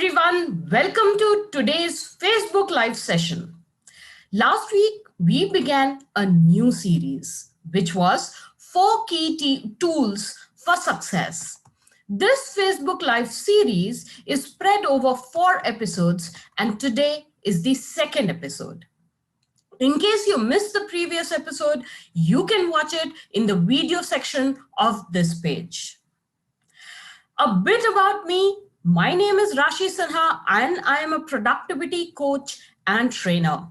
everyone, welcome to today's Facebook Live session. Last week, we began a new series, which was 4 key tools for success. This Facebook Live series is spread over 4 episodes, and today is the second episode. In case you missed the previous episode, you can watch it in the video section of this page. A bit about me. My name is Rashie Sinha and I am a productivity coach and trainer.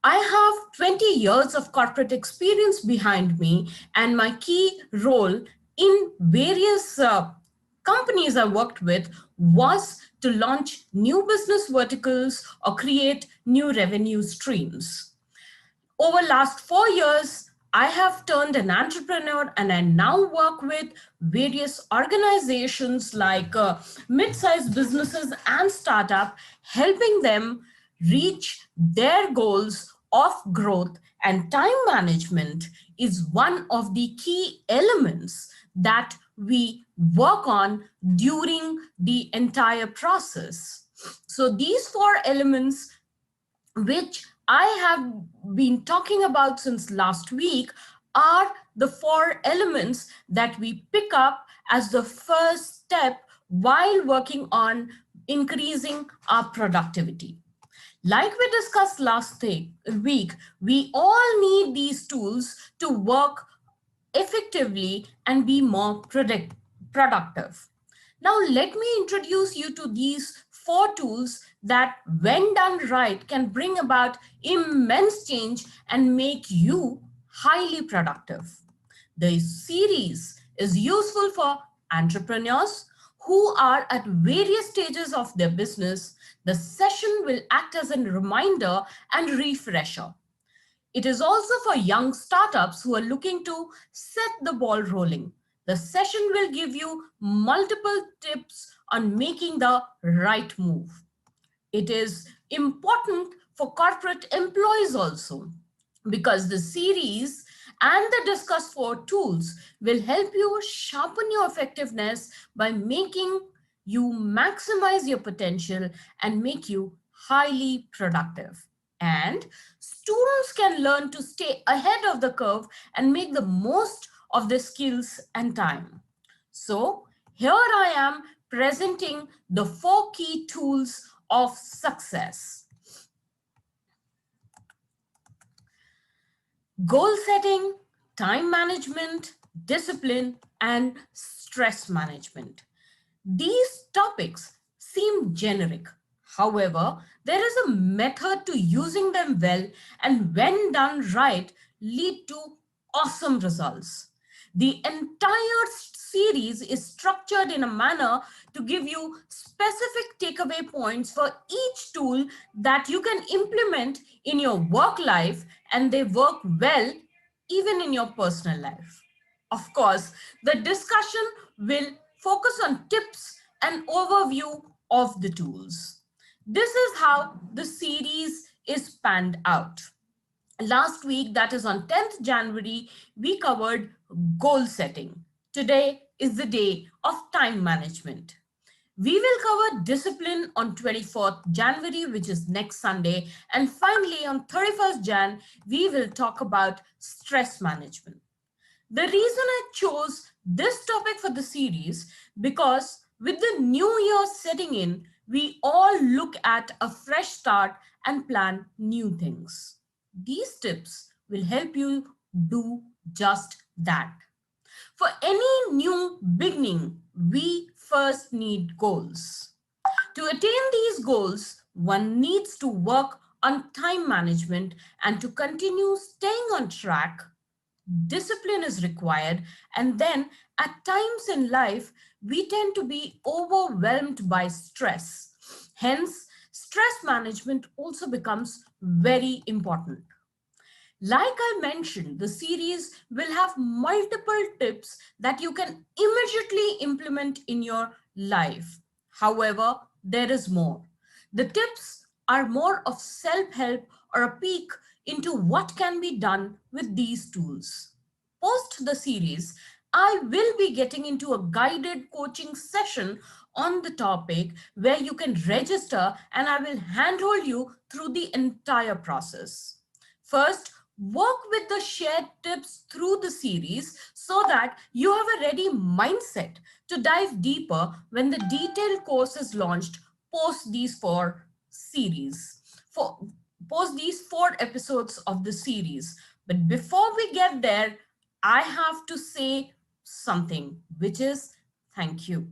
I have 20 years of corporate experience behind me, and my key role in various companies I worked with was to launch new business verticals or create new revenue streams. Over last 4 years, I have turned an entrepreneur and I now work with various organizations like mid-sized businesses and startup, helping them reach their goals of growth, and time management is one of the key elements that we work on during the entire process. So these 4 elements, which I have been talking about since last week, are the 4 elements that we pick up as the first step while working on increasing our productivity. Like we discussed last week, we all need these tools to work effectively and be more productive. Now, let me introduce you to these 4 tools that, when done right, can bring about immense change and make you highly productive. The series is useful for entrepreneurs who are at various stages of their business. The session will act as a reminder and refresher. It is also for young startups who are looking to set the ball rolling. The session will give you multiple tips on making the right move. It is important for corporate employees also, because the series and the discussed 4 tools will help you sharpen your effectiveness by making you maximize your potential and make you highly productive. And students can learn to stay ahead of the curve and make the most of their skills and time. So here I am presenting the 4 key tools of success. Goal setting, time management, discipline, and stress management. These topics seem generic. However, there is a method to using them well, and when done right, lead to awesome results. The entire series is structured in a manner to give you specific takeaway points for each tool that you can implement in your work life, and they work well even in your personal life. Of course, the discussion will focus on tips and overview of the tools. This is how the series is panned out. Last week, that is on 10th January, we covered goal setting. Today is the day of time management. We will cover discipline on 24th January, which is next Sunday. And finally, on 31st Jan, we will talk about stress management. The reason I chose this topic for the series, because with the new year setting in, we all look at a fresh start and plan new things. These tips will help you do just that. For any new beginning, we first need goals. To attain these goals, one needs to work on time management, and to continue staying on track, discipline is required. And then at times in life, we tend to be overwhelmed by stress. Hence, stress management also becomes very important. Like I mentioned, the series will have multiple tips that you can immediately implement in your life. However, there is more. The tips are more of self-help or a peek into what can be done with these tools. Post the series, I will be getting into a guided coaching session on the topic where you can register and I will handhold you through the entire process. First, work with the shared tips through the series so that you have a ready mindset to dive deeper when the detailed course is launched post these four series. For post these four episodes of the series. But before we get there, I have to say something, which is thank you.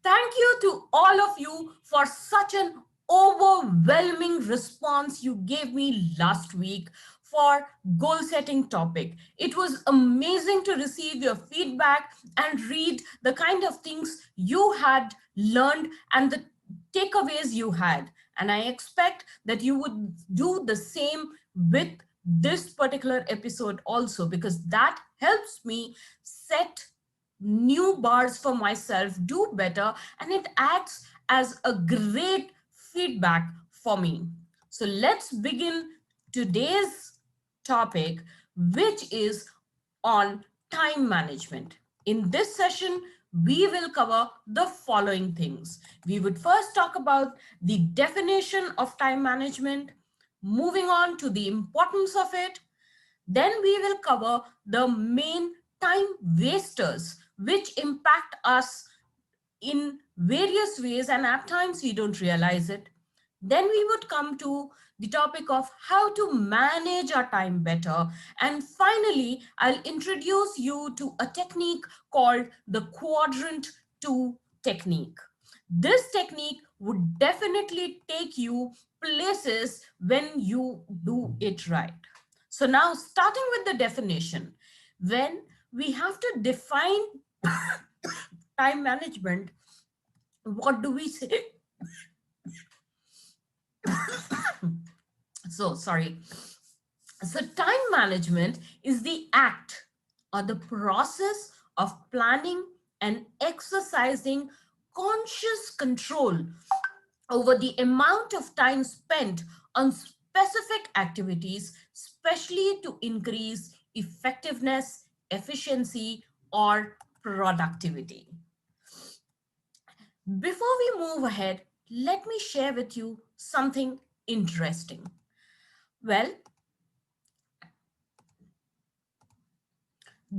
Thank you to all of you for such an overwhelming response you gave me last week for goal setting topic. It was amazing to receive your feedback and read the kind of things you had learned and the takeaways you had. And I expect that you would do the same with this particular episode also, because that helps me set new bars for myself, do better, and it acts as a great feedback for me. So let's begin today's topic, which is on time management. In this session, we will cover the following things. We would first talk about the definition of time management, moving on to the importance of it, then we will cover the main time wasters which impact us in various ways and at times we don't realize it. Then we would come to the topic of how to manage our time better. And finally, I'll introduce you to a technique called the quadrant 2 technique. This technique would definitely take you places when you do it right. So now starting with the definition, when we have to define time management, what do we say? So sorry. So time management is the act or the process of planning and exercising conscious control over the amount of time spent on specific activities, especially to increase effectiveness, efficiency, or productivity. Before we move ahead, let me share with you something interesting. Well,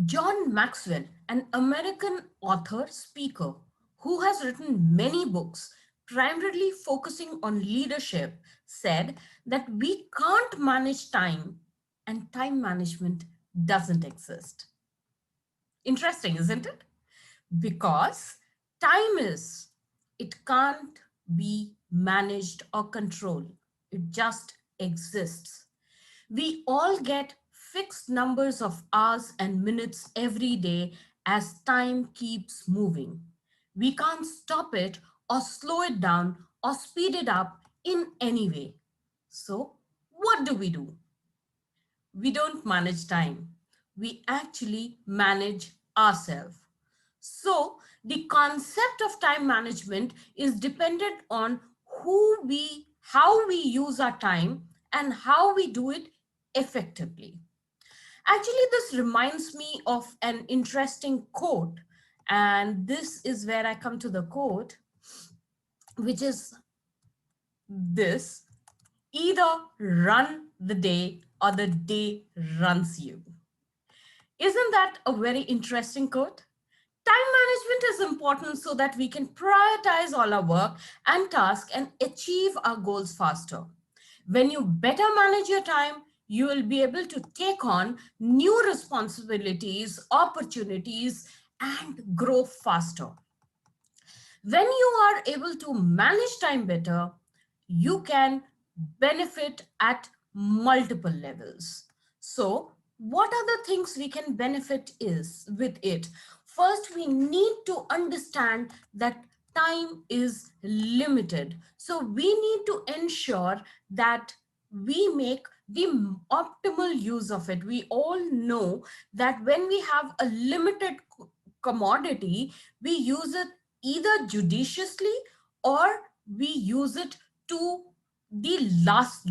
John Maxwell, an American author speaker who has written many books, primarily focusing on leadership, said that we can't manage time and time management doesn't exist. Interesting, isn't it? Because time is, it can't be managed or controlled, it just exists. We all get fixed numbers of hours and minutes every day as time keeps moving. We can't stop it or slow it down or speed it up in any way. So, what do? We don't manage time. We actually manage ourselves. So, the concept of time management is dependent on how we use our time and how we do it effectively. Actually, this reminds me of an interesting quote, and this is where I come to the quote, which is this: either run the day or the day runs you. Isn't that a very interesting quote? Time management is important so that we can prioritize all our work and tasks and achieve our goals faster. When you better manage your time, you will be able to take on new responsibilities, opportunities, and grow faster. When you are able to manage time better, you can benefit at multiple levels. So, what are the things we can benefit is with it? First, we need to understand that time is limited. So, we need to ensure that we make the optimal use of it. We all know that when we have a limited commodity, we use it either judiciously or we use it to the last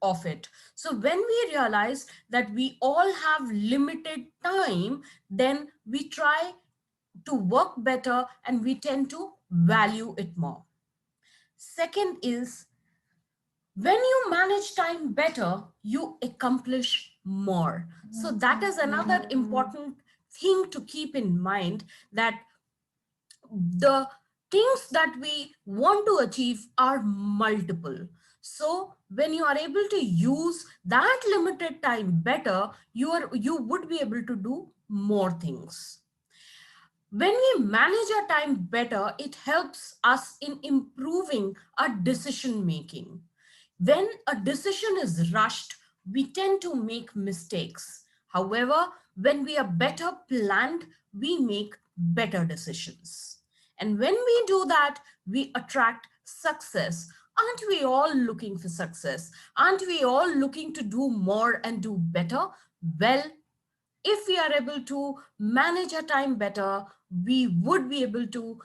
of it. So when we realize that we all have limited time, then we try to work better and we tend to value it more. Second is, when you manage time better, you accomplish more. So that is another important thing to keep in mind, that the things that we want to achieve are multiple. So when you are able to use that limited time better, you would be able to do more things. When we manage our time better, it helps us in improving our decision making. When a decision is rushed, we tend to make mistakes. However, when we are better planned, we make better decisions. And when we do that, we attract success. Aren't we all looking for success? Aren't we all looking to do more and do better? Well, if we are able to manage our time better, we would be able to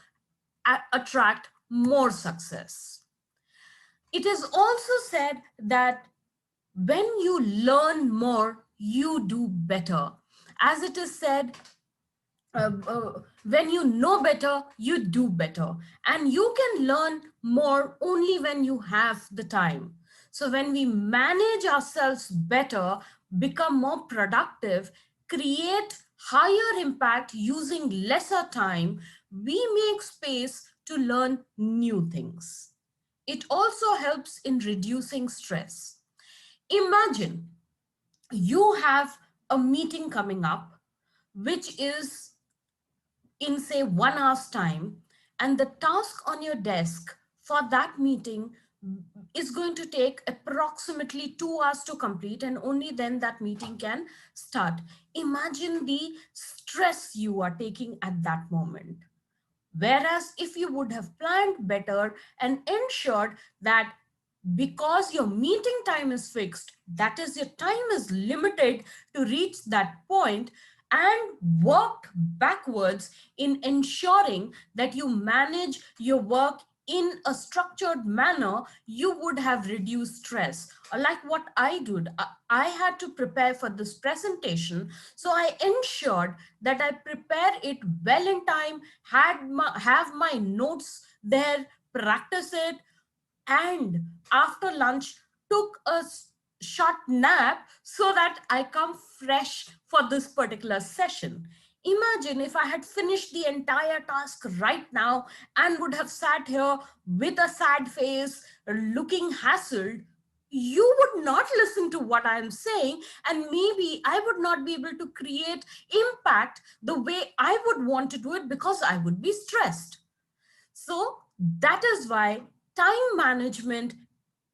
attract more success. It is also said that when you learn more, you do better. As it is said, when you know better, you do better. And you can learn more only when you have the time. So when we manage ourselves better, become more productive, create higher impact using lesser time, we make space to learn new things. It also helps in reducing stress. Imagine you have a meeting coming up, which is in say 1 hour's time, and the task on your desk for that meeting is going to take approximately 2 hours to complete, and only then that meeting can start. Imagine the stress you are taking at that moment. Whereas if you would have planned better and ensured that because your meeting time is fixed, that is, your time is limited to reach that point, and worked backwards in ensuring that you manage your work in a structured manner, you would have reduced stress. Like what I did, I had to prepare for this presentation, so I ensured that I prepare it well in time, have my notes there, practice it, and after lunch took a short nap so that I come fresh for this particular session. Imagine if I had finished the entire task right now and would have sat here with a sad face, looking hassled. You would not listen to what I am saying, and maybe I would not be able to create impact the way I would want to do it because I would be stressed. So that is why time management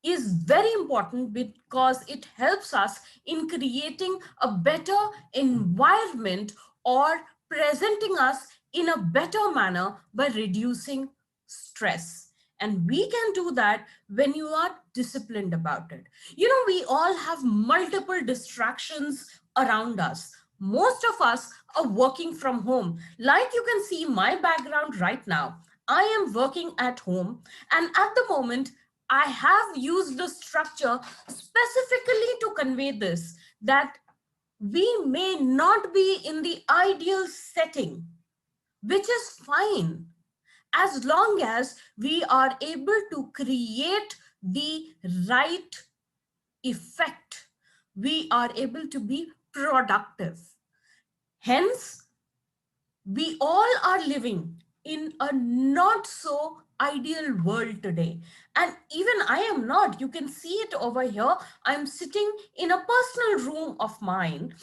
is very important, because it helps us in creating a better environment or presenting us in a better manner by reducing stress. And we can do that when you are disciplined about it. You know, we all have multiple distractions around us. Most of us are working from home. Like you can see my background right now. I am working at home, and at the moment, I have used the structure specifically to convey this, that we may not be in the ideal setting, which is fine as long as we are able to create the right effect. We are able to be productive. Hence, we all are living in a not so ideal world today. And even I am not. You can see it over here. I'm sitting in a personal room of mine.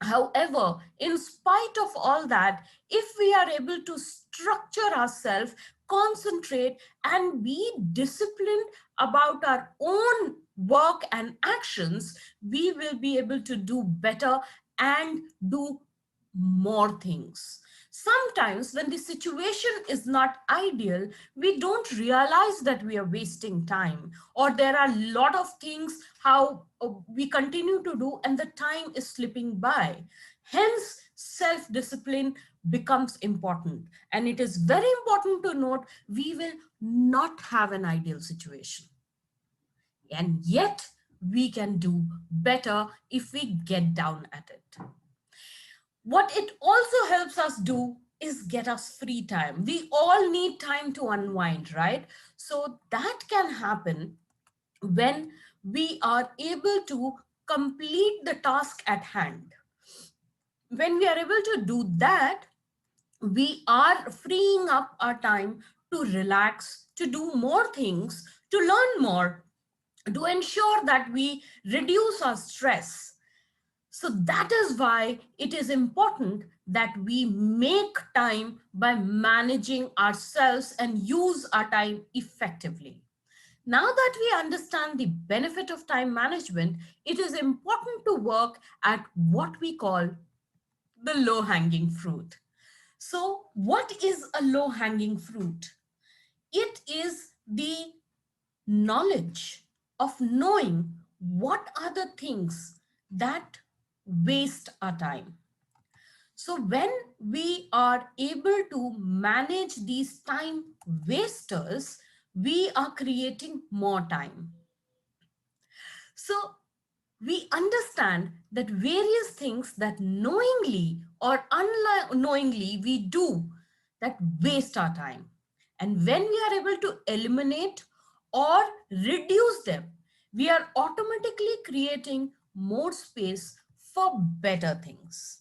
However, in spite of all that, if we are able to structure ourselves, concentrate, and be disciplined about our own work and actions, we will be able to do better and do more things. Sometimes, when the situation is not ideal, we don't realize that we are wasting time, or there are a lot of things how we continue to do, and the time is slipping by. Hence, self discipline becomes important. And it is very important to note we will not have an ideal situation. And yet, we can do better if we get down at it. What it also helps us do is get us free time. We all need time to unwind, right? So that can happen when we are able to complete the task at hand. When we are able to do that, we are freeing up our time to relax, to do more things, to learn more, to ensure that we reduce our stress. So that is why it is important that we make time by managing ourselves and use our time effectively. Now that we understand the benefit of time management, it is important to work at what we call the low hanging fruit. So, what is a low hanging fruit? It is the knowledge of knowing what are the things that waste our time. So, when we are able to manage these time wasters, we are creating more time. So, we understand that various things that knowingly or unknowingly we do that waste our time. And when we are able to eliminate or reduce them, we are automatically creating more space for better things.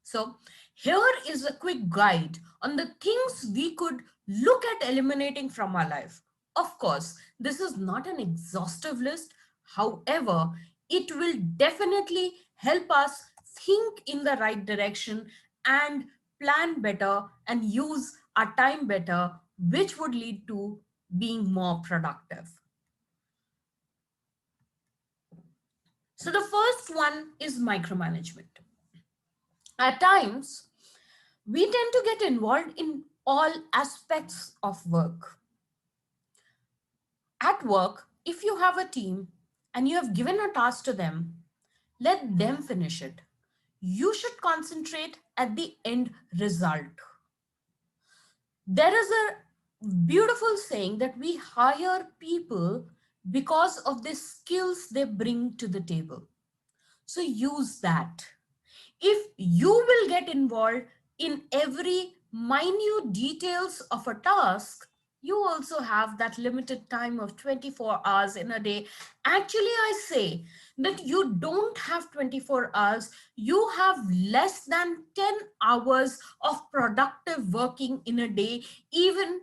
So, here is a quick guide on the things we could look at eliminating from our life. Of course, this is not an exhaustive list. However, it will definitely help us think in the right direction and plan better and use our time better, which would lead to being more productive. So, the first one is micromanagement. At times, we tend to get involved in all aspects of work. At work, if you have a team and you have given a task to them, let them finish it. You should concentrate at the end result. There is a beautiful saying that we hire people because of the skills they bring to the table. So use that. If you will get involved in every minute details of a task, you also have that limited time of 24 hours in a day. Actually, I say that you don't have 24 hours, you have less than 10 hours of productive working in a day, even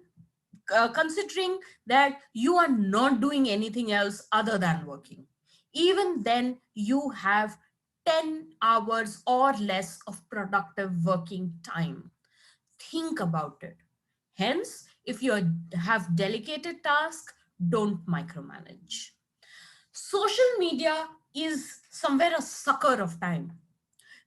considering that you are not doing anything else other than working. Even then, you have 10 hours or less of productive working time. Think about it. Hence, if you have delegated tasks, don't micromanage. Social media is somewhere a sucker of time.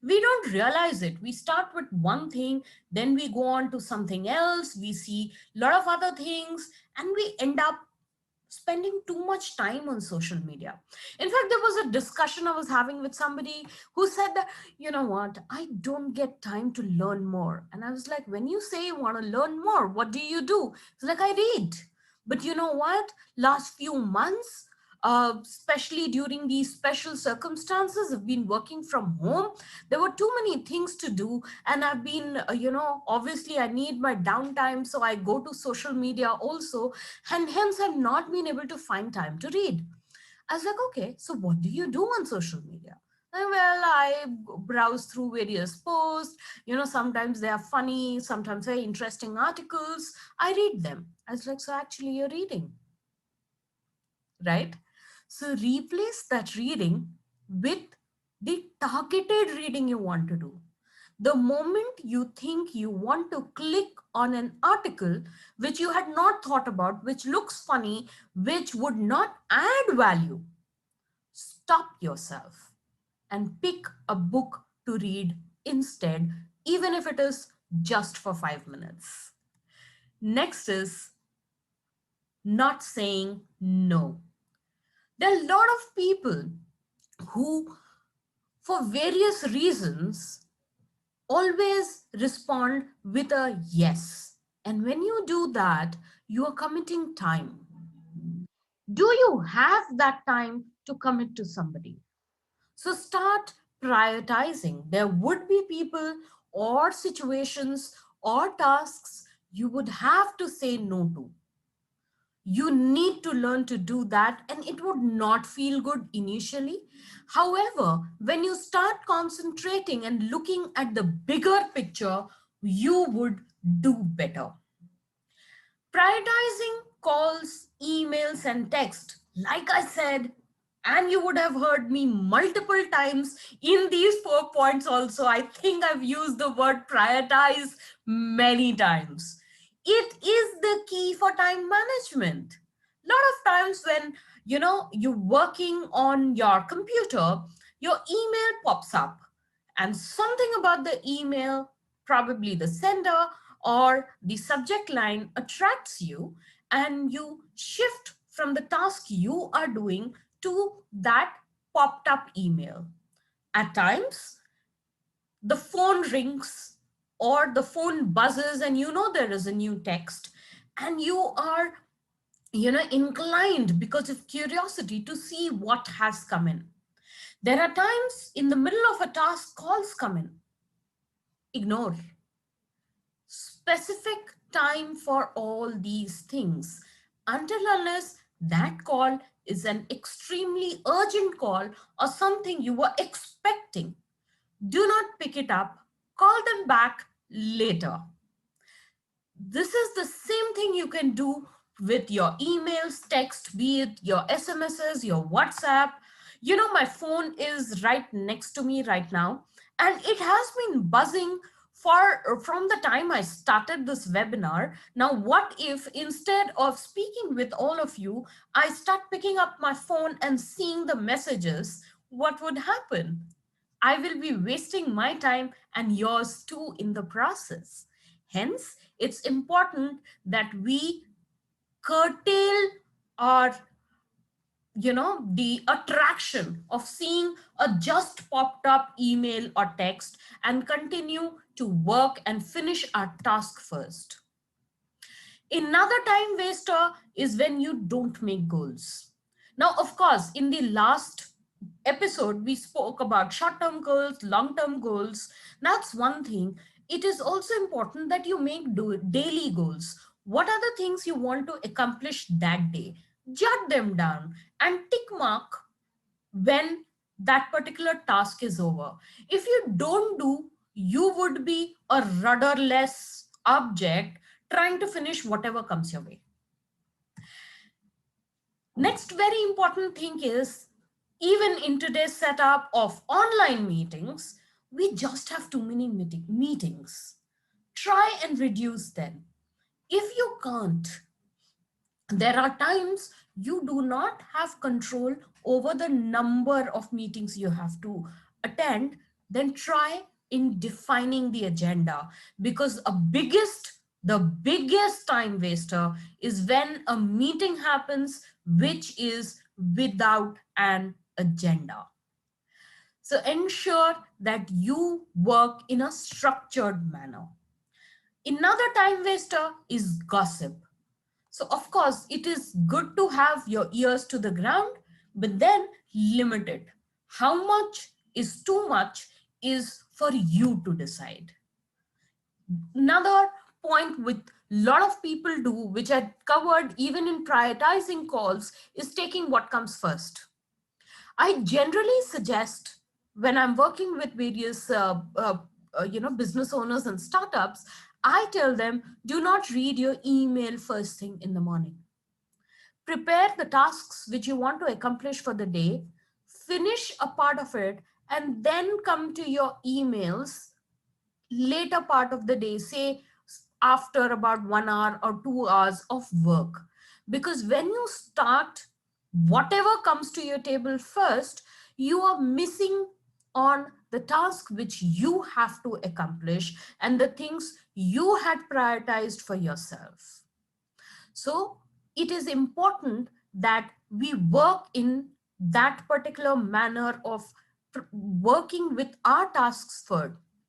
We don't realize it. We start with one thing, then we go on to something else, we see a lot of other things, and we end up spending too much time on social media. In fact, there was a discussion I was having with somebody who said that, you know what, I don't get time to learn more. And I was like, when you say you want to learn more, what do you do? It's like, I read. But you know what? Last few months, especially during these special circumstances, I've been working from home. There were too many things to do, and I've been, obviously, I need my downtime, so I go to social media also, and hence I've not been able to find time to read. I was like, okay, so what do you do on social media? Well, I browse through various posts. Sometimes they are funny, sometimes very interesting articles. I read them. I was like, so actually, you're reading, right? So replace that reading with the targeted reading you want to do. The moment you think you want to click on an article which you had not thought about, which looks funny, which would not add value, stop yourself and pick a book to read instead, even if it is just for 5 minutes. Next is not saying no. There are a lot of people who, for various reasons, always respond with a yes. And when you do that, you are committing time. Do you have that time to commit to somebody? So start prioritizing. There would be people or situations or tasks you would have to say no to. You need to learn to do that, and it would not feel good initially. However, when you start concentrating and looking at the bigger picture, you would do better. Prioritizing calls, emails, and text, like I said, and you would have heard me multiple times in these 4 points also. I think I've used the word prioritize many times. It is the key for time management. Lot of times when you're working on your computer, your email pops up, and something about the email, probably the sender or the subject line, attracts you, and you shift from the task you are doing to that popped up email. At times, the phone rings or the phone buzzes, and there is a new text, and you are inclined because of curiosity to see what has come in. There are times in the middle of a task, calls come in. Ignore. Specific time for all these things, until unless that call is an extremely urgent call or something you were expecting. Do not pick it up. Call them back later. This is the same thing you can do with your emails, text, be it your SMSs, your WhatsApp. My phone is right next to me right now, and it has been buzzing from the time I started this webinar. Now, what if instead of speaking with all of you, I start picking up my phone and seeing the messages? What would happen? I will be wasting my time and yours too in the process. Hence, it's important that we curtail our, the attraction of seeing a just popped up email or text, and continue to work and finish our task first. Another time waster is when you don't make goals. Now, of course, in the last episode, we spoke about short term goals, long term goals. That's one thing. It is also important that you make daily goals. What are the things you want to accomplish that day? Jot them down and tick mark when that particular task is over. If you don't do, you would be a rudderless object trying to finish whatever comes your way. Next very important thing is, even in today's setup of online meetings, we just have too many meetings. Try and reduce them. If you can't, there are times you do not have control over the number of meetings you have to attend. Then try in defining the agenda, because the biggest time waster is when a meeting happens which is without an agenda. So ensure that you work in a structured manner. Another time waster is gossip. So of course, it is good to have your ears to the ground, but then limit it. How much is too much is for you to decide. Another point which a lot of people do, which I covered even in prioritizing calls, is taking what comes first. I generally suggest, when I'm working with various business owners and startups, I tell them, do not read your email first thing in the morning. Prepare the tasks which you want to accomplish for the day, finish a part of it, and then come to your emails later part of the day, say after about 1 hour or 2 hours of work. Because when you start whatever comes to your table first, you are missing on the task which you have to accomplish and the things you had prioritized for yourself. So it is important that we work in that particular manner of working with our tasks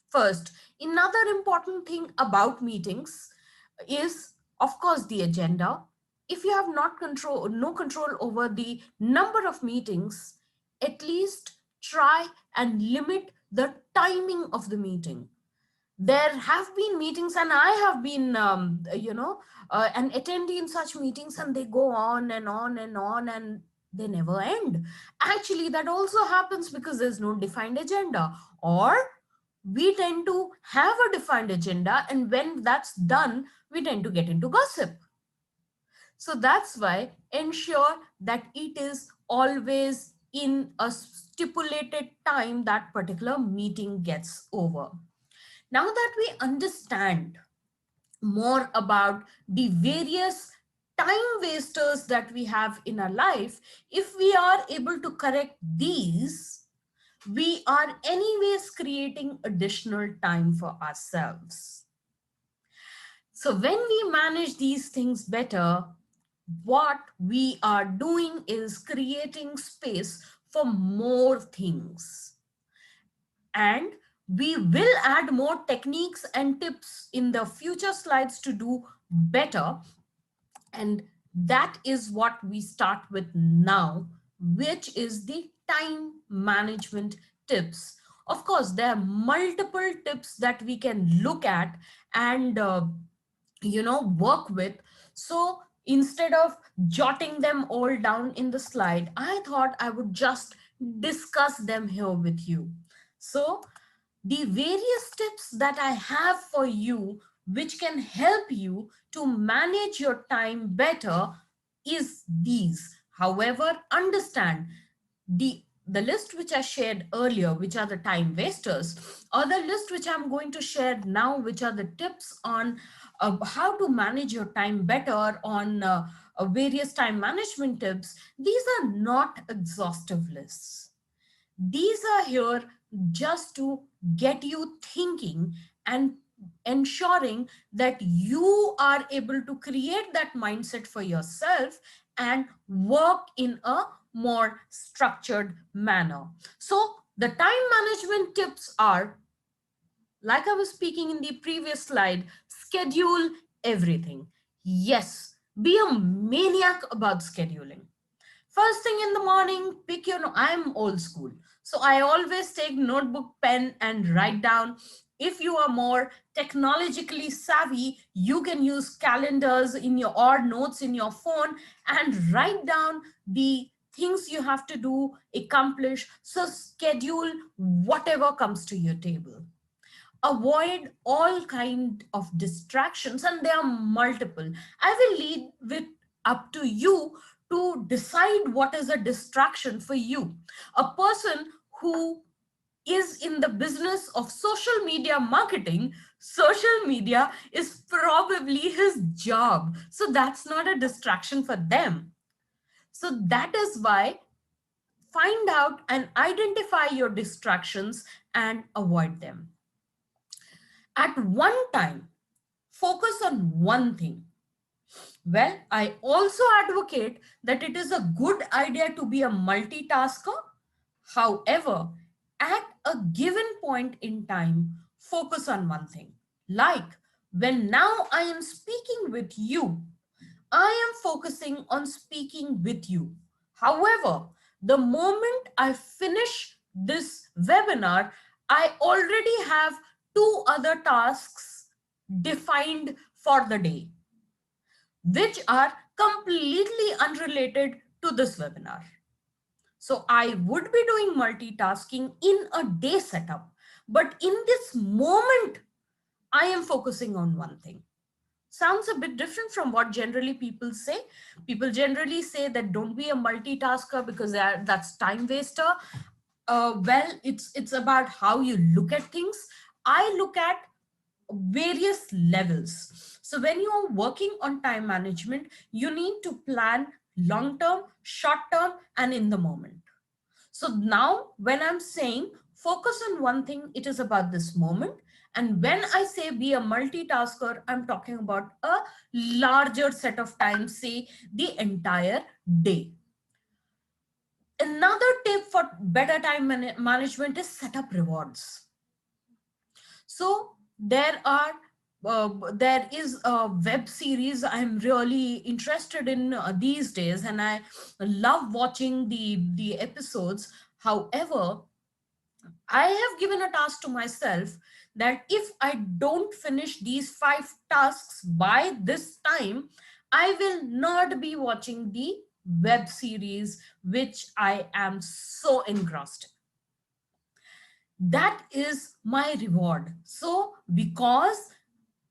first. Another important thing about meetings is, of course, the agenda. If you have no control over the number of meetings, at least try and limit the timing of the meeting. There have been meetings, and I have been an attendee in such meetings, and they go on and on and on, and they never end. Actually, that also happens because there's no defined agenda, or we tend to have a defined agenda, and when that's done, we tend to get into gossip. So that's why ensure that it is always in a stipulated time that particular meeting gets over. Now that we understand more about the various time wasters that we have in our life, if we are able to correct these, we are anyways creating additional time for ourselves. So when we manage these things better, what we are doing is creating space for more things. And we will add more techniques and tips in the future slides to do better. And that is what we start with now, which is the time management tips. Of course, there are multiple tips that we can look at and work with. So instead of jotting them all down in the slide, I thought I would just discuss them here with you. So the various tips that I have for you, which can help you to manage your time better, is these. However, understand the list which I shared earlier, which are the time wasters, or the list which I'm going to share now, which are the tips on how to manage your time better, on various time management tips. These are not exhaustive lists. These are here just to get you thinking and ensuring that you are able to create that mindset for yourself and work in a more structured manner. So the time management tips are, like I was speaking in the previous slide, schedule everything. Yes, be a maniac about scheduling. First thing in the morning, pick your, I'm old school. So I always take notebook, pen, and write down. If you are more technologically savvy, you can use calendars in your or notes in your phone and write down the things you have to do, accomplish. So schedule whatever comes to your table. Avoid all kind of distractions, and there are multiple. I will leave with up to you to decide what is a distraction for you. A person who is in the business of social media marketing, social media is probably his job, so that's not a distraction for them. So that is why, find out and identify your distractions and avoid them. At one time, focus on one thing. Well, I also advocate that it is a good idea to be a multitasker. However, at a given point in time, focus on one thing. Like when now I am speaking with you, I am focusing on speaking with you. However, the moment I finish this webinar, I already have two other tasks defined for the day, which are completely unrelated to this webinar. So I would be doing multitasking in a day setup, but in this moment, I am focusing on one thing. Sounds a bit different from what generally people say. People generally say that don't be a multitasker because that's time waster. Well, it's about how you look at things. I look at various levels. So when you are working on time management, you need to plan long term, short term, and in the moment. So now when I'm saying focus on one thing, it is about this moment. And when I say be a multitasker, I'm talking about a larger set of time, say the entire day. Another tip for better time management is set up rewards. So there is a web series I'm really interested in these days, and I love watching the episodes. However, I have given a task to myself that if I don't finish these 5 tasks by this time, I will not be watching the web series which I am so engrossed in. That is my reward. So, because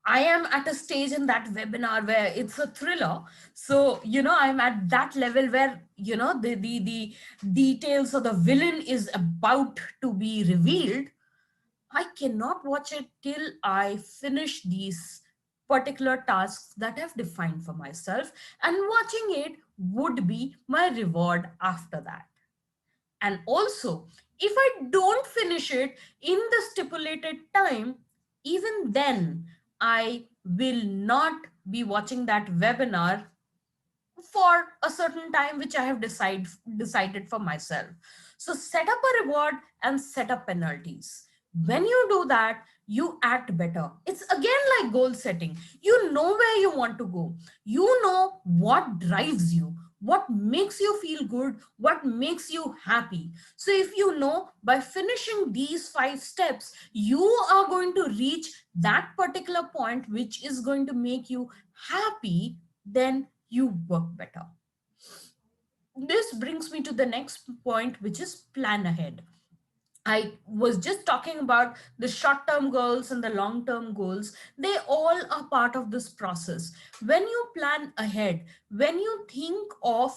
I am at a stage in that webinar where it's a thriller. So, I'm at that level where, the details of the villain is about to be revealed. I cannot watch it till I finish these particular tasks that I've defined for myself. And watching it would be my reward after that. And also, if I don't finish it in the stipulated time, even then, I will not be watching that webinar for a certain time which I have decided for myself. So set up a reward and set up penalties. When you do that, you act better. It's again like goal setting. You know where you want to go. You know what drives you, what makes you feel good, what makes you happy. So if you know by finishing these 5 steps, you are going to reach that particular point which is going to make you happy, then you work better. This brings me to the next point, which is plan ahead. I was just talking about the short term goals and the long term goals. They all are part of this process. When you plan ahead, when you think of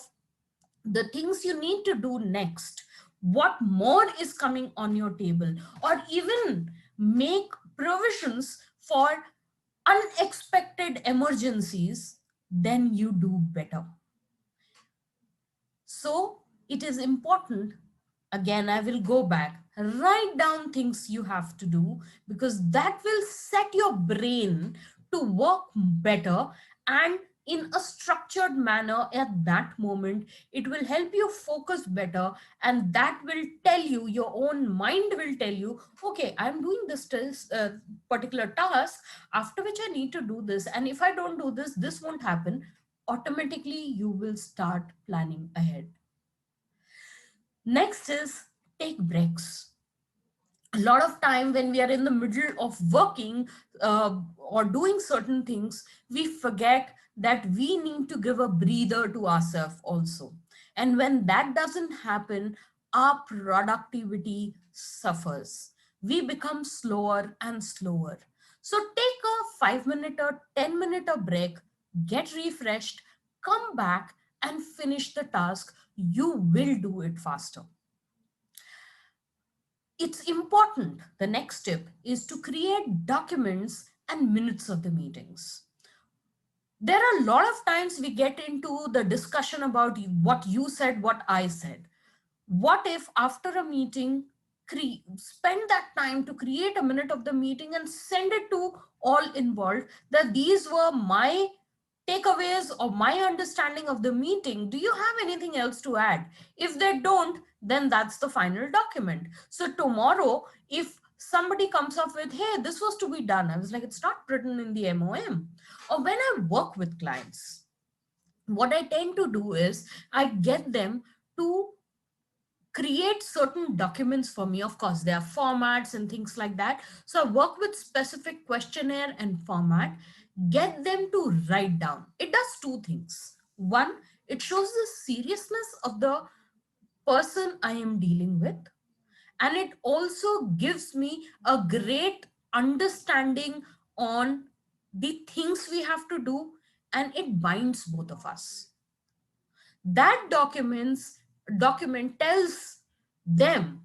the things you need to do next, what more is coming on your table, or even make provisions for unexpected emergencies, then you do better. So it is important, again, I will go back, write down things you have to do, because that will set your brain to work better and in a structured manner at that moment. It will help you focus better, and that will tell you, your own mind will tell you, okay, I'm doing this particular task, after which I need to do this. And if I don't do this, this won't happen. Automatically, you will start planning ahead. Next is take breaks. A lot of time when we are in the middle of working or doing certain things, we forget that we need to give a breather to ourselves also. And when that doesn't happen, our productivity suffers. We become slower and slower. So take a 5 minute or 10 minute break, get refreshed, come back and finish the task. You will do it faster. It's important. The next step is to create documents and minutes of the meetings. There are a lot of times we get into the discussion about what you said, what I said. What if after a meeting, spend that time to create a minute of the meeting and send it to all involved, that these were my takeaways or my understanding of the meeting. Do you have anything else to add? If they don't, then that's the final document. So tomorrow, if somebody comes up with, hey, this was to be done, I was like, it's not written in the MOM. Or when I work with clients, what I tend to do is I get them to create certain documents for me. Of course, there are formats and things like that. So I work with specific questionnaire and format, get them to write down. It does 2 things. One, it shows the seriousness of the person I am dealing with. And it also gives me a great understanding on the things we have to do, and it binds both of us. That document tells them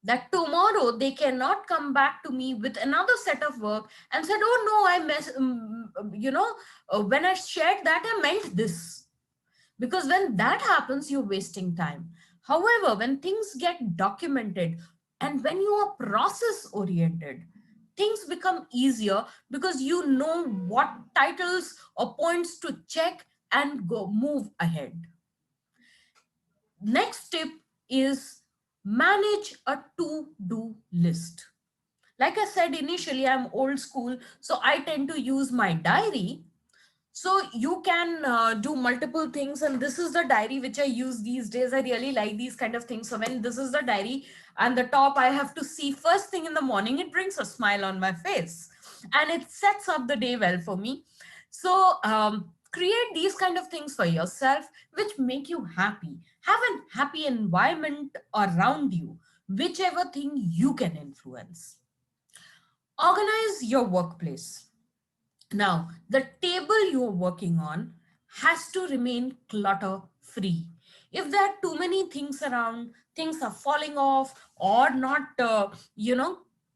that tomorrow they cannot come back to me with another set of work and said, oh no, when I shared that, I meant this. Because when that happens, you're wasting time. However, when things get documented and when you are process oriented, things become easier, because you know what titles or points to check and go move ahead. Next tip is manage a to-do list. Like I said initially, I'm old school, so I tend to use my diary. So you can do multiple things, and this is the diary which I use these days. I really like these kind of things. So when this is the diary, and the top I have to see first thing in the morning, it brings a smile on my face and it sets up the day well for me. So create these kind of things for yourself which make you happy. Have a happy environment around you, whichever thing you can influence. Organize your workplace. Now, the table you're working on has to remain clutter free. If there are too many things around, things are falling off or not,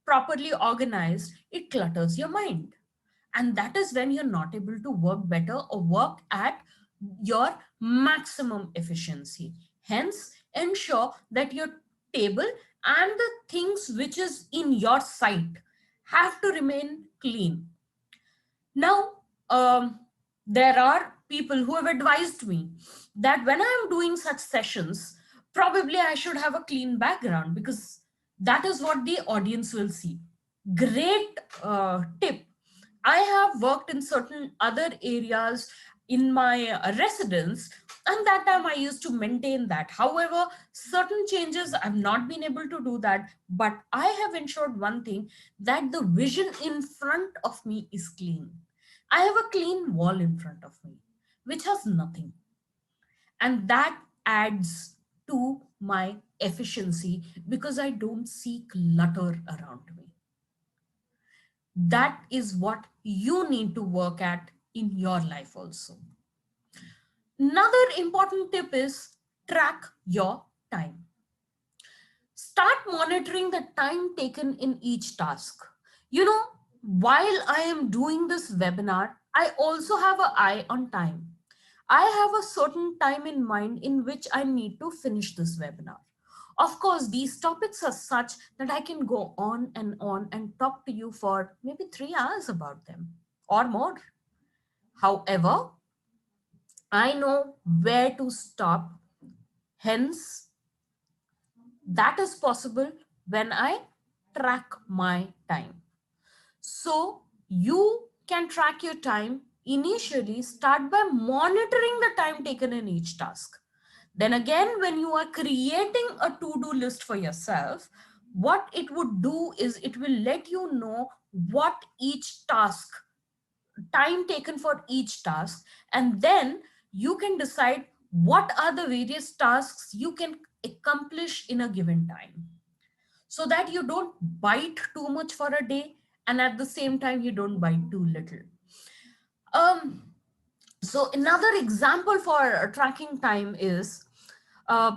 properly organized, it clutters your mind. And that is when you're not able to work better or work at your maximum efficiency. Hence, ensure that your table and the things which is in your sight have to remain clean. Now, there are people who have advised me that when I am doing such sessions, probably I should have a clean background because that is what the audience will see. Great tip. I have worked in certain other areas in my residence, and that time I used to maintain that. However, certain changes I've not been able to do that, but I have ensured one thing, that the vision in front of me is clean. I have a clean wall in front of me, which has nothing. And that adds to my efficiency because I don't see clutter around me. That is what you need to work at in your life also. Another important tip is track your time. Start monitoring the time taken in each task. You know, while I am doing this webinar, I also have an eye on time. I have a certain time in mind in which I need to finish this webinar. Of course, these topics are such that I can go on and talk to you for maybe 3 hours about them or more. However, I know where to stop. Hence, that is possible when I track my time. So you can track your time. Initially, start by monitoring the time taken in each task. Then again, when you are creating a to-do list for yourself, what it would do is it will let you know what each task, time taken for each task, and then you can decide what are the various tasks you can accomplish in a given time so that you don't bite too much for a day and at the same time you don't bite too little. Um, so another example for tracking time is uh,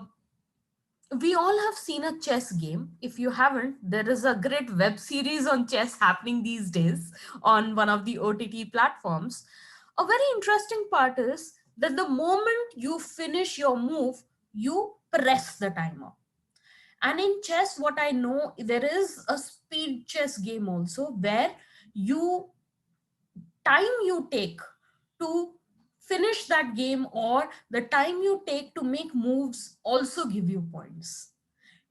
we all have seen a chess game. If you haven't, there is a great web series on chess happening these days on one of the OTT platforms. A very interesting part is that the moment you finish your move, you press the timer. And in chess, what I know, there is a speed chess game also where you time you take to finish that game or the time you take to make moves also give you points.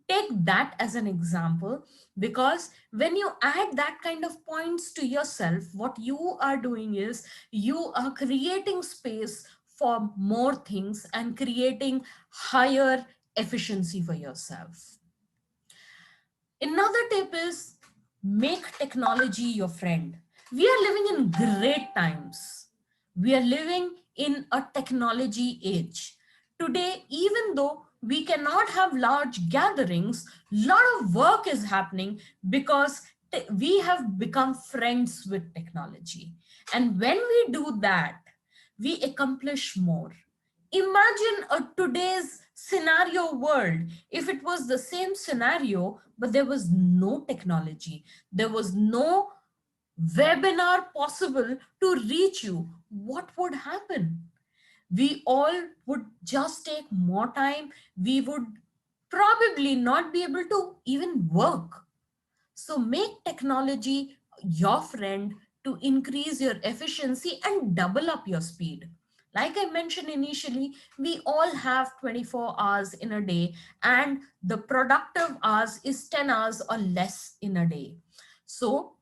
Take that as an example, because when you add that kind of points to yourself, what you are doing is you are creating space for more things and creating higher efficiency for yourself. Another tip is make technology your friend. We are living in great times. We are living in a technology age. Today, even though we cannot have large gatherings, a lot of work is happening because we have become friends with technology. And when we do that, we accomplish more. Imagine a today's scenario world if it was the same scenario, but there was no technology, there was no webinar possible to reach you. What would happen? We all would just take more time. We would probably not be able to even work. So make technology your friend to increase your efficiency and double up your speed. Like I mentioned initially, we all have 24 hours in a day and the productive hours is 10 hours or less in a day. So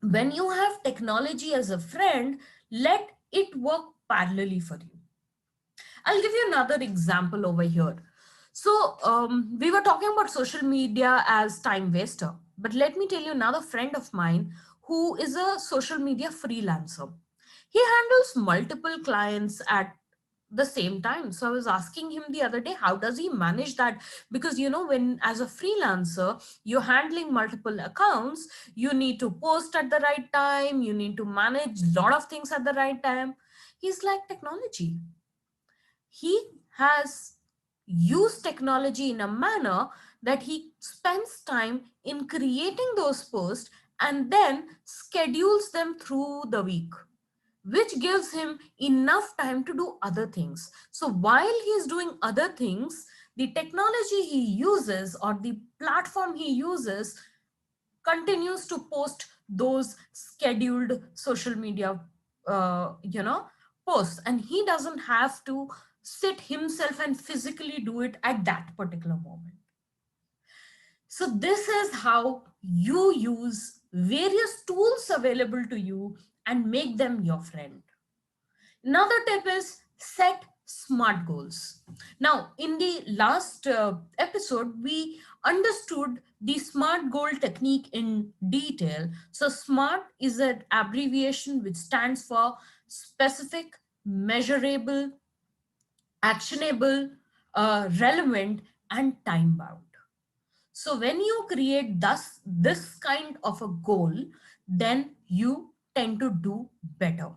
when you have technology as a friend, let it work parallelly for you. I'll give you another example over here. We were talking about social media as time waster, but let me tell you another friend of mine who is a social media freelancer. He handles multiple clients at the same time. So I was asking him the other day, how does he manage that? Because when as a freelancer, you're handling multiple accounts, you need to post at the right time, you need to manage a lot of things at the right time. He's like, technology. He has used technology in a manner that he spends time in creating those posts and then schedules them through the week, which gives him enough time to do other things. So while he's doing other things, the technology he uses or the platform he uses continues to post those scheduled social media posts, and he doesn't have to sit himself and physically do it at that particular moment. So this is how you use various tools available to you and make them your friend. Another tip is set SMART goals. Now, in the last episode, we understood the SMART goal technique in detail. So, SMART is an abbreviation which stands for specific, measurable, actionable, relevant, and time bound. So, when you create this kind of a goal, then you tend to do better.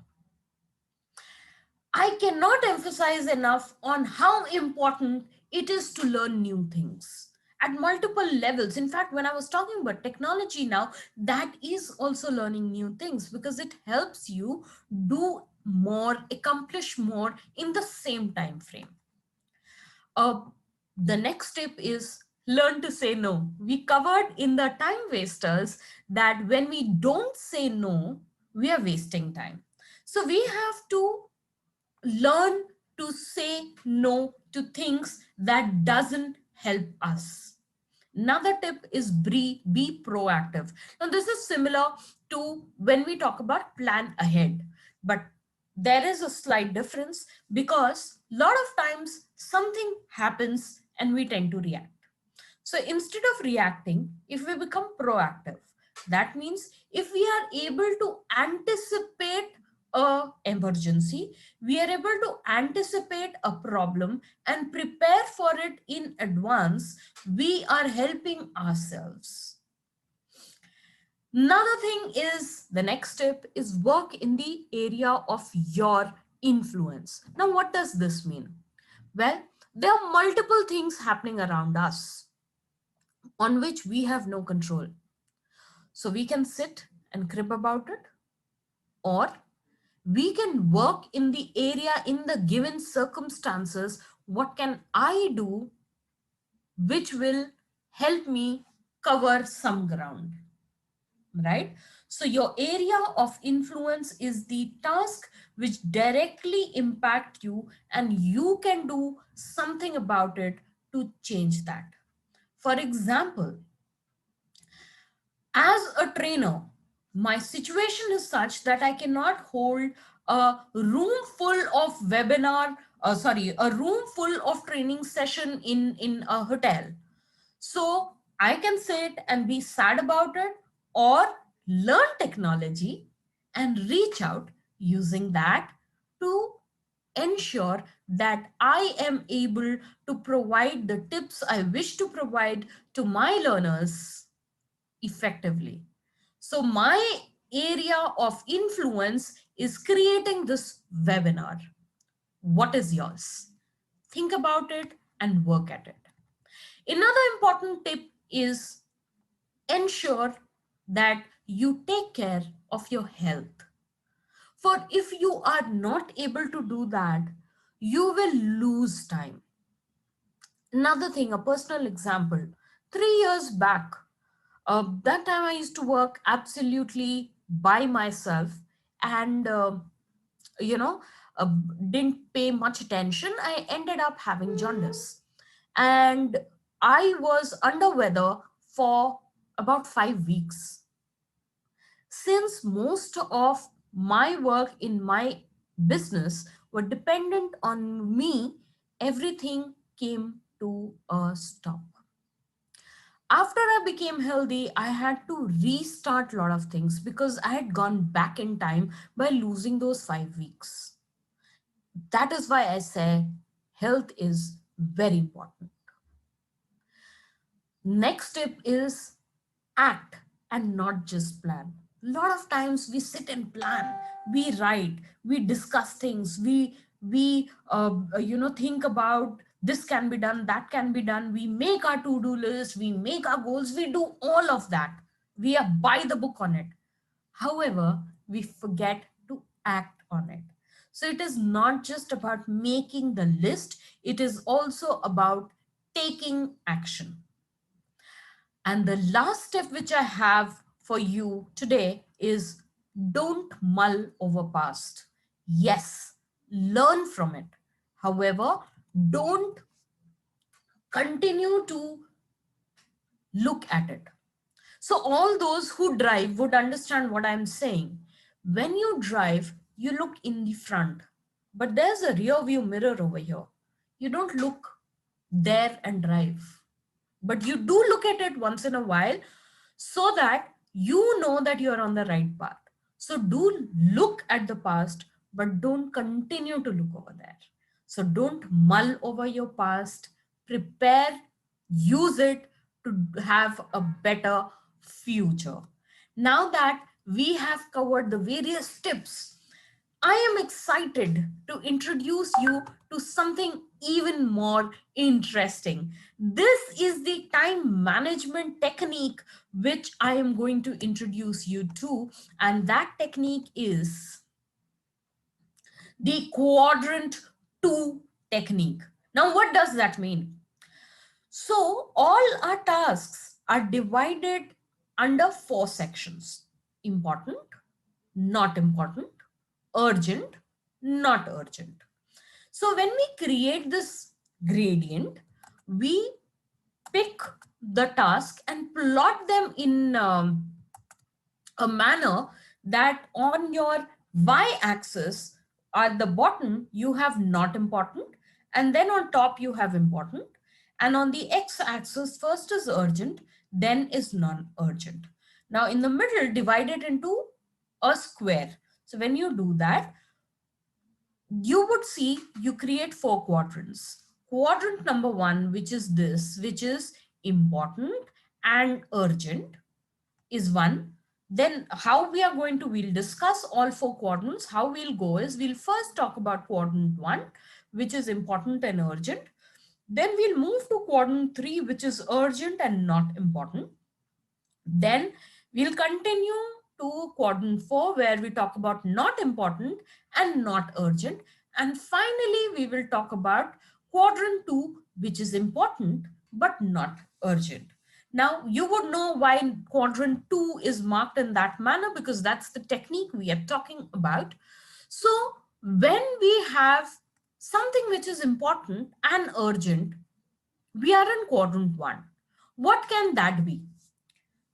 I cannot emphasize enough on how important it is to learn new things at multiple levels. In fact, when I was talking about technology now, that is also learning new things because it helps you do more, accomplish more in the same time frame. Uh, the next tip is learn to say no. We covered in the time wasters that when we don't say no, we are wasting time. So we have to learn to say no to things that doesn't help us. Another tip is be proactive. Now this is similar to when we talk about plan ahead, but there is a slight difference because a lot of times something happens and we tend to react. So instead of reacting, if we become proactive, that means if we are able to anticipate a emergency, we are able to anticipate a problem and prepare for it in advance, we are helping ourselves. Another thing is the next step is work in the area of your influence. Now, what does this mean? Well, there are multiple things happening around us on which we have no control. So we can sit and crib about it, or we can work in the area in the given circumstances. What can I do which will help me cover some ground, right? So your area of influence is the task which directly impact you and you can do something about it to change that. For example, as a trainer, my situation is such that I cannot hold a room full of a room full of training session in a hotel. So I can sit and be sad about it or learn technology and reach out using that to ensure that I am able to provide the tips I wish to provide to my learners effectively. So my area of influence is creating this webinar. What is yours? Think about it and work at it. Another important tip is ensure that you take care of your health. For if you are not able to do that, you will lose time. Another thing, a personal example. 3 years back, that time I used to work absolutely by myself and, you know, uh, didn't pay much attention. I ended up having jaundice. And I was under weather for about 5 weeks. Since most of my work in my business were dependent on me, everything came to a stop. After I became healthy, I had to restart a lot of things because I had gone back in time by losing those 5 weeks. That is why I say health is very important. Next tip is act and not just plan. A lot of times we sit and plan, we write, we discuss things, we think about this can be done, that can be done. We make our to-do list, we make our goals, we do all of that. We are by the book on it. However, we forget to act on it. So it is not just about making the list, it is also about taking action. And the last step which I have for you today is don't mull over past. Yes, learn from it. However, don't continue to look at it. So all those who drive would understand what I'm saying. When you drive, you look in the front, but there's a rear view mirror over here. You don't look there and drive, but you do look at it once in a while so that you know that you're on the right path. So do look at the past, but don't continue to look over there. So don't mull over your past, prepare, use it to have a better future. Now that we have covered the various tips, I am excited to introduce you to something even more interesting. This is the time management technique which I am going to introduce you to, and that technique is the quadrant 2 technique. Now, what does that mean? So, all our tasks are divided under 4 sections: important, not important, urgent, not urgent. So when we create this gradient, we pick the task and plot them in a manner that on your y-axis at the bottom you have not important, and then on top you have important, and on the x-axis first is urgent, then is non-urgent. Now in the middle, divide it into a square. So when you do that, you would see you create 4 quadrants. Quadrant number 1, which is this, which is important and urgent, is one. Then how we are going to, we'll discuss all 4 quadrants. How we'll go is we'll first talk about quadrant 1, which is important and urgent. Then we'll move to quadrant 3, which is urgent and not important. Then we'll continue to quadrant 4, where we talk about not important and not urgent. And finally, we will talk about quadrant 2, which is important but not urgent. Now, you would know why quadrant 2 is marked in that manner, because that's the technique we are talking about. So when we have something which is important and urgent, we are in quadrant 1. What can that be?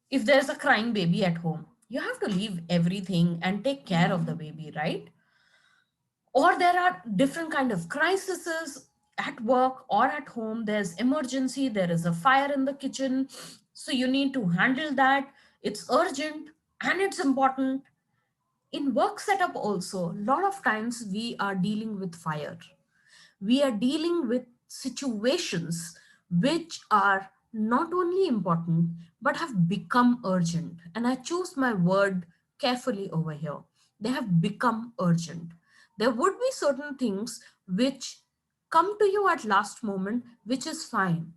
If there's a crying baby at home, you have to leave everything and take care of the baby, right? Or there are different kind of crises at work or at home. There's emergency, there is a fire in the kitchen, so you need to handle that. It's urgent and it's important. In work setup also, a lot of times we are dealing with fire, we are dealing with situations which are not only important but have become urgent. And I choose my word carefully over here. They have become urgent. There would be certain things which come to you at last moment, which is fine.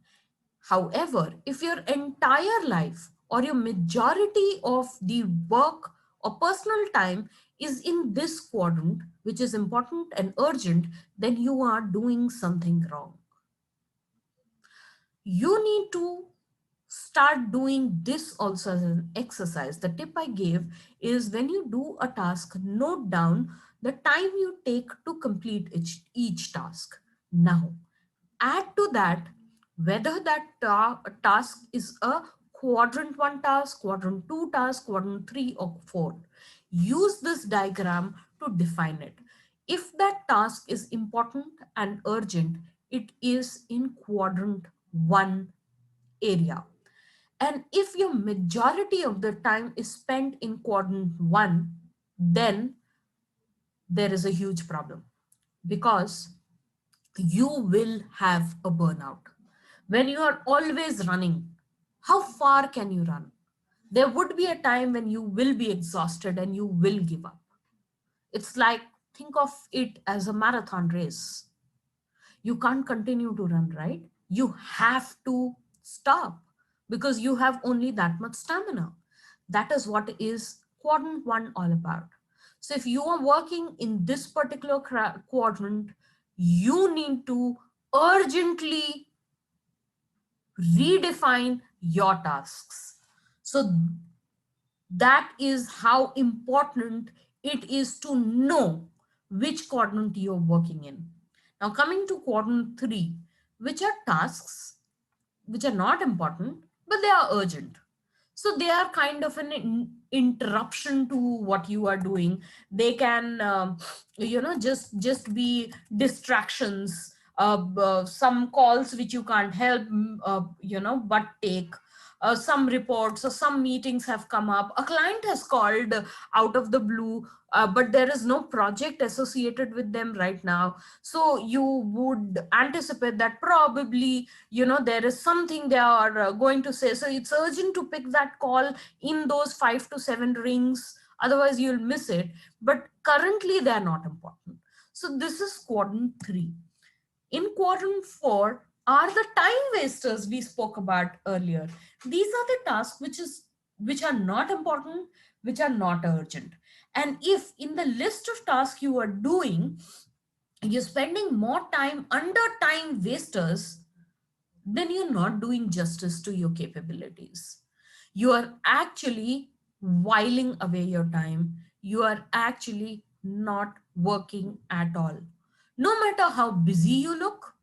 However, if your entire life or your majority of the work or personal time is in this quadrant, which is important and urgent, then you are doing something wrong. You need to start doing this also as an exercise. The tip I gave is, when you do a task, note down the time you take to complete each task. Now, add to that whether that task is a quadrant 1 task, quadrant 2 task, quadrant 3 or 4. Use this diagram to define it. If that task is important and urgent, it is in quadrant 1 area. And if your majority of the time is spent in quadrant 1, then there is a huge problem, because you will have a burnout. When you are always running, how far can you run? There would be a time when you will be exhausted and you will give up. It's like, think of it as a marathon race. You can't continue to run, right? You have to stop, because you have only that much stamina. That is what is quadrant 1 all about. So if you are working in this particular quadrant, you need to urgently redefine your tasks. So that is how important it is to know which quadrant you're working in. Now, coming to quadrant 3, which are tasks which are not important, but they are urgent. So they are kind of an interruption to what you are doing. They can, just be distractions, some calls which you can't help, but take. Some reports or some meetings have come up. A client has called out of the blue, but there is no project associated with them right now. So you would anticipate that probably, there is something they are going to say. So it's urgent to pick that call in those 5 to 7 rings, otherwise you'll miss it. But currently they are not important. So this is quadrant 3. In quadrant 4 are the time wasters we spoke about earlier. These are the tasks which are not important, which are not urgent. And if in the list of tasks you are doing, you're spending more time under time wasters, then you're not doing justice to your capabilities. You are actually whiling away your time. You are actually not working at all. No matter how busy you look,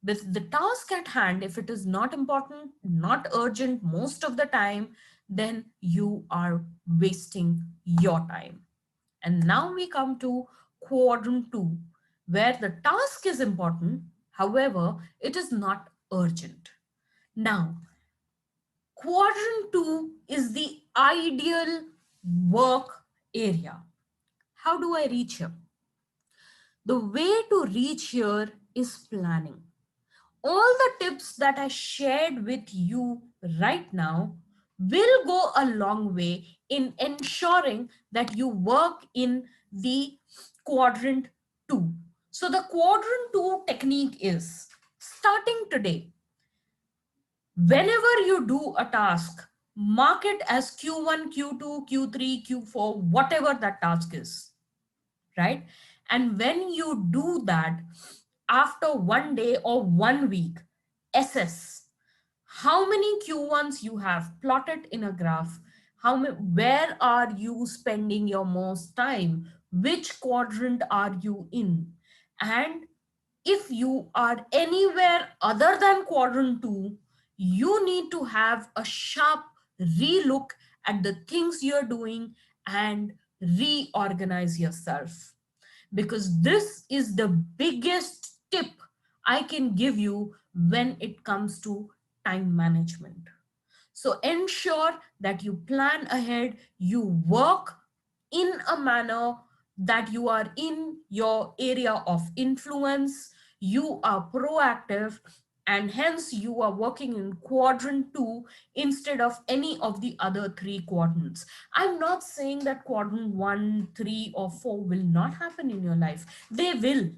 with the task at hand, if it is not important, not urgent most of the time, then you are wasting your time. And now we come to quadrant 2, where the task is important, however, it is not urgent. Now, quadrant 2 is the ideal work area. How do I reach here? The way to reach here is planning. All the tips that I shared with you right now will go a long way in ensuring that you work in the quadrant 2. So the quadrant 2 technique is, starting today, whenever you do a task, mark it as Q1, Q2, Q3, Q4, whatever that task is, right? And when you do that, after 1 day or 1 week, assess how many Q1s you have plotted in a graph, where are you spending your most time, which quadrant are you in, and if you are anywhere other than quadrant 2, you need to have a sharp relook at the things you're doing and reorganize yourself, because this is the biggest tip I can give you when it comes to time management. So ensure that you plan ahead, you work in a manner that you are in your area of influence, you are proactive, and hence you are working in quadrant 2 instead of any of the other 3 quadrants. I'm not saying that quadrant 1, 3, or 4 will not happen in your life. They will.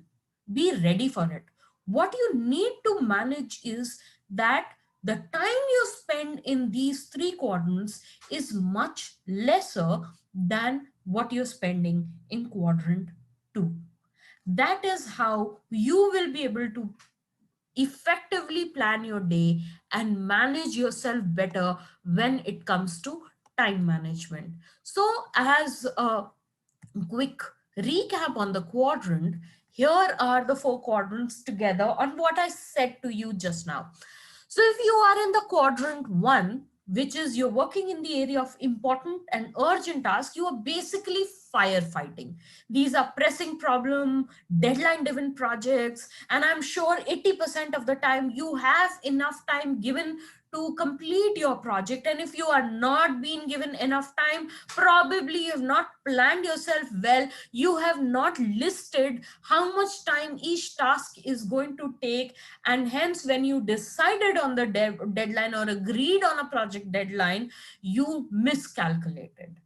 Be ready for it. What you need to manage is that the time you spend in these 3 quadrants is much lesser than what you're spending in quadrant 2. That is how you will be able to effectively plan your day and manage yourself better when it comes to time management. So, as a quick recap on the quadrant, here are the 4 quadrants together on what I said to you just now. So if you are in the quadrant 1, which is you're working in the area of important and urgent tasks, you are basically firefighting. These are pressing problem, deadline driven projects, and I'm sure 80% of the time you have enough time given to complete your project. And if you are not being given enough time, probably you have not planned yourself well, you have not listed how much time each task is going to take, and hence when you decided on the deadline or agreed on a project deadline, you miscalculated.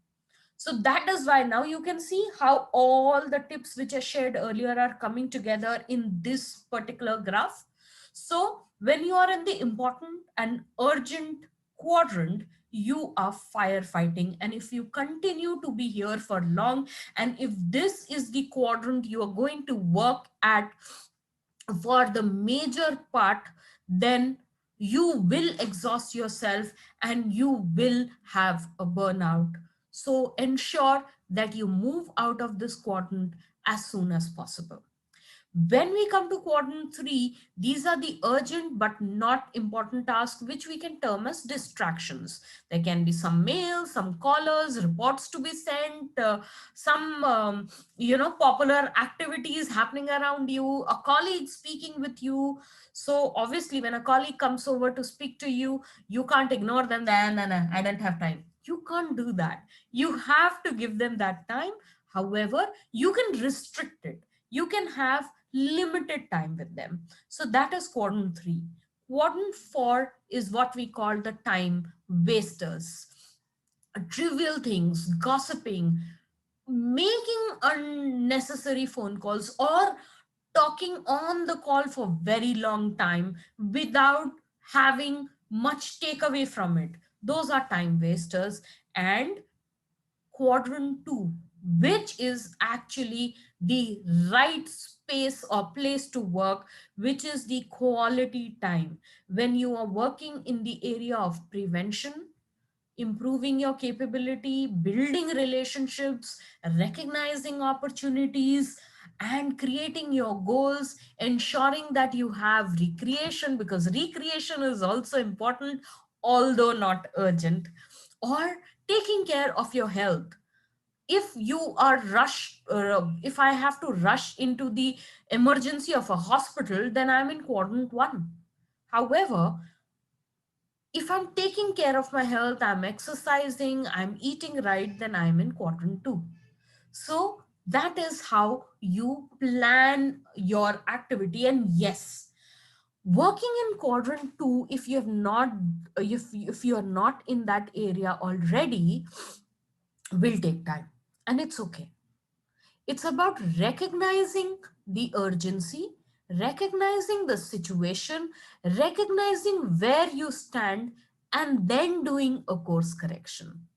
So that is why now you can see how all the tips which I shared earlier are coming together in this particular graph. So when you are in the important and urgent quadrant, you are firefighting. And if you continue to be here for long, and if this is the quadrant you are going to work at for the major part, then you will exhaust yourself and you will have a burnout. So ensure that you move out of this quadrant as soon as possible. When we come to quadrant 3, these are the urgent but not important tasks, which we can term as distractions. There can be some mails, some callers, reports to be sent, some popular activities happening around you, a colleague speaking with you. So obviously, when a colleague comes over to speak to you, you can't ignore them. Then no, no, I don't have time. You can't do that. You have to give them that time. However, you can restrict it. You can have limited time with them. So that is quadrant 3. Quadrant 4 is what we call the time wasters. Trivial things, gossiping, making unnecessary phone calls, or talking on the call for very long time without having much takeaway from it. Those are time wasters. And quadrant 2, which is actually the right space or place to work, which is the quality time. When you are working in the area of prevention, improving your capability, building relationships, recognizing opportunities, and creating your goals, ensuring that you have recreation, because recreation is also important, although not urgent, or taking care of your health. If you are if I have to rush into the emergency of a hospital, then I'm in quadrant 1. However, if I'm taking care of my health, I'm exercising, I'm eating right, then I'm in quadrant 2. So that is how you plan your activity. And yes, working in quadrant 2, if you have not, if you are not in that area already, will take time, and it's okay. It's about recognizing the urgency, recognizing the situation, recognizing where you stand, and then doing a course correction.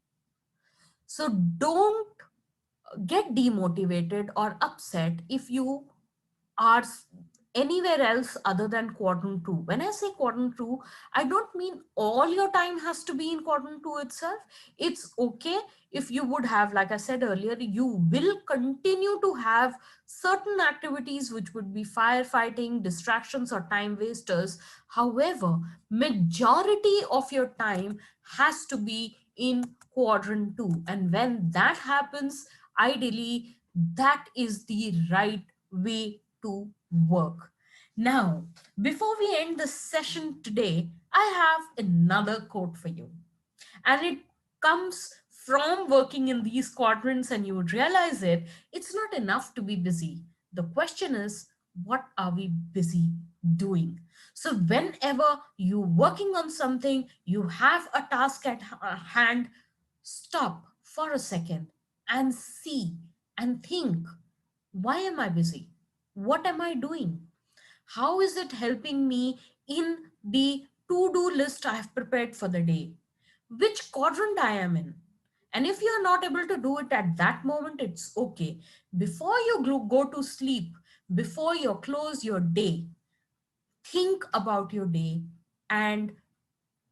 So don't get demotivated or upset if you are anywhere else other than quadrant 2. When I say quadrant 2, I don't mean all your time has to be in quadrant 2 itself. It's okay if you would have, like I said earlier, you will continue to have certain activities which would be firefighting, distractions, or time wasters. However, majority of your time has to be in quadrant 2. And when that happens, ideally, that is the right way to work. Now, before we end the session today, I have another quote for you. And it comes from working in these quadrants, and you would realize it's not enough to be busy. The question is, what are we busy doing? So whenever you're working on something, you have a task at hand, stop for a second and see and think, why am I busy? What am I doing? How is it helping me in the to-do list I have prepared for the day? Which quadrant I am in? And if you are not able to do it at that moment, it's okay. Before you go to sleep, before you close your day, think about your day and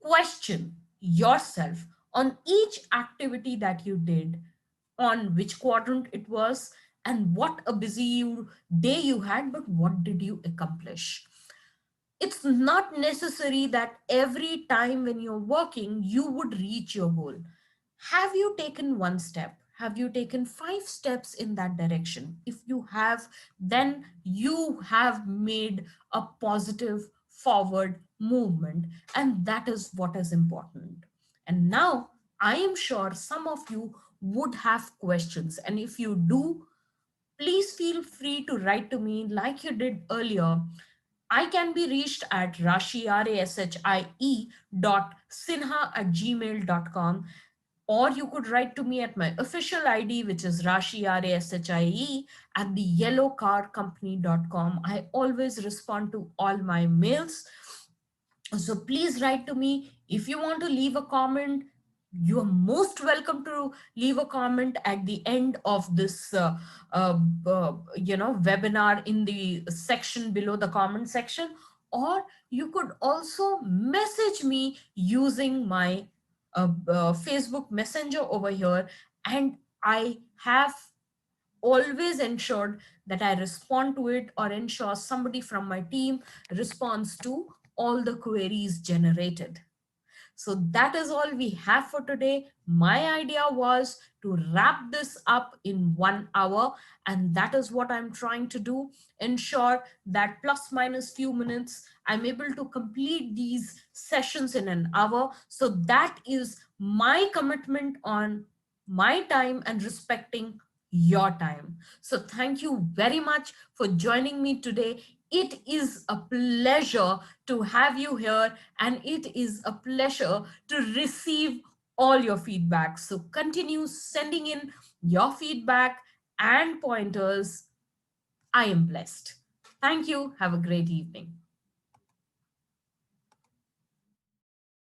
question yourself on each activity that you did, on which quadrant it was, and what a busy day you had, but what did you accomplish? It's not necessary that every time when you're working, you would reach your goal. Have you taken one step? Have you taken 5 steps in that direction? If you have, then you have made a positive forward movement, and that is what is important. And now I am sure some of you would have questions, and if you do, please feel free to write to me like you did earlier. I can be reached at Rashie, Rashie .sinha@gmail.com, or you could write to me at my official ID, which is Rashie, Rashie at the yellowcarcompany.com. I always respond to all my mails. So please write to me. If you want to leave a comment, you are most welcome to leave a comment at the end of this webinar in the section below the comment section, or you could also message me using my Facebook Messenger over here, and I have always ensured that I respond to it, or ensure somebody from my team responds to all the queries generated. So that is all we have for today. My idea was to wrap this up in 1 hour, and that is what I'm trying to do. Ensure that plus minus few minutes, I'm able to complete these sessions in an hour. So that is my commitment on my time and respecting your time. So thank you very much for joining me today. It is a pleasure to have you here, and it is a pleasure to receive all your feedback. So continue sending in your feedback and pointers. I am blessed. Thank you. Have a great evening.